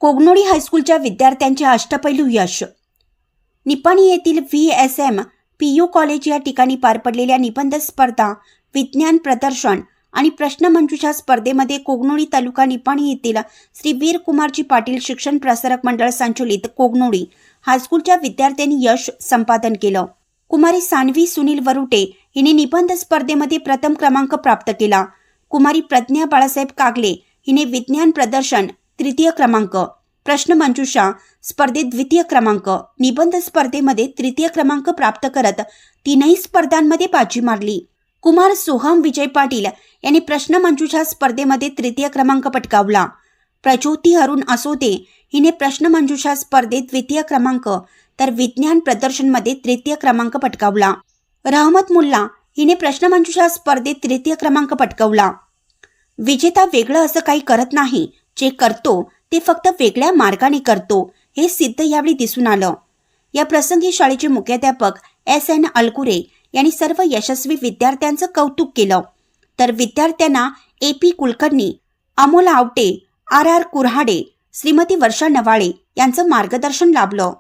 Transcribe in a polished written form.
कोगनोळी हायस्कूलच्या विद्यार्थ्यांचे अष्टपैलू यश. निपाणी येथील VSM PU कॉलेज या ठिकाणी पार पडलेल्या निबंध स्पर्धा, विज्ञान प्रदर्शन आणि प्रश्नमंजुषा स्पर्धेमध्ये कोगनोळी तालुका निपाणी येथील श्री वीरकुमारजी पाटील शिक्षण प्रसारक मंडळ संचलित कोगनोळी हायस्कूलच्या विद्यार्थ्यांनी यश संपादन केलं. कुमारी सान्वी सुनील वरुटे हिने निबंध स्पर्धेमध्ये प्रथम क्रमांक प्राप्त केला. कुमारी प्रज्ञा बाळासाहेब कागले हिने विज्ञान प्रदर्शन तृतीय क्रमांक, प्रश्नमंजुषा स्पर्धेत द्वितीय क्रमांक, निबंध स्पर्धेमध्ये तृतीय क्रमांक प्राप्त करत तीनही स्पर्धांमध्ये बाजी मारली. कुमार सोहम विजय पाटील यांनी प्रश्नमंजुषा स्पर्धेमध्ये तृतीय क्रमांक पटकावला. प्रज्योती अरुण असोते हिने प्रश्नमंजुषा स्पर्धेत द्वितीय क्रमांक तर विज्ञान प्रदर्शनमध्ये तृतीय क्रमांक पटकावला. रहमत मुल्ला हिने प्रश्नमंजुषा स्पर्धेत तृतीय क्रमांक पटकावला. विजेता वेगळं असं काही करत नाही, जे करतो ते फक्त वेगळ्या मार्गाने करतो हे सिद्ध यावेळी दिसून आलं. या प्रसंगी शाळेचे मुख्याध्यापक SN अलकुरे यांनी सर्व यशस्वी विद्यार्थ्यांचं कौतुक केलं. तर विद्यार्थ्यांना AP कुलकर्णी, अमोल आवटे, RR कुऱ्हाडे, श्रीमती वर्षा नवाळे यांचं मार्गदर्शन लाभलं.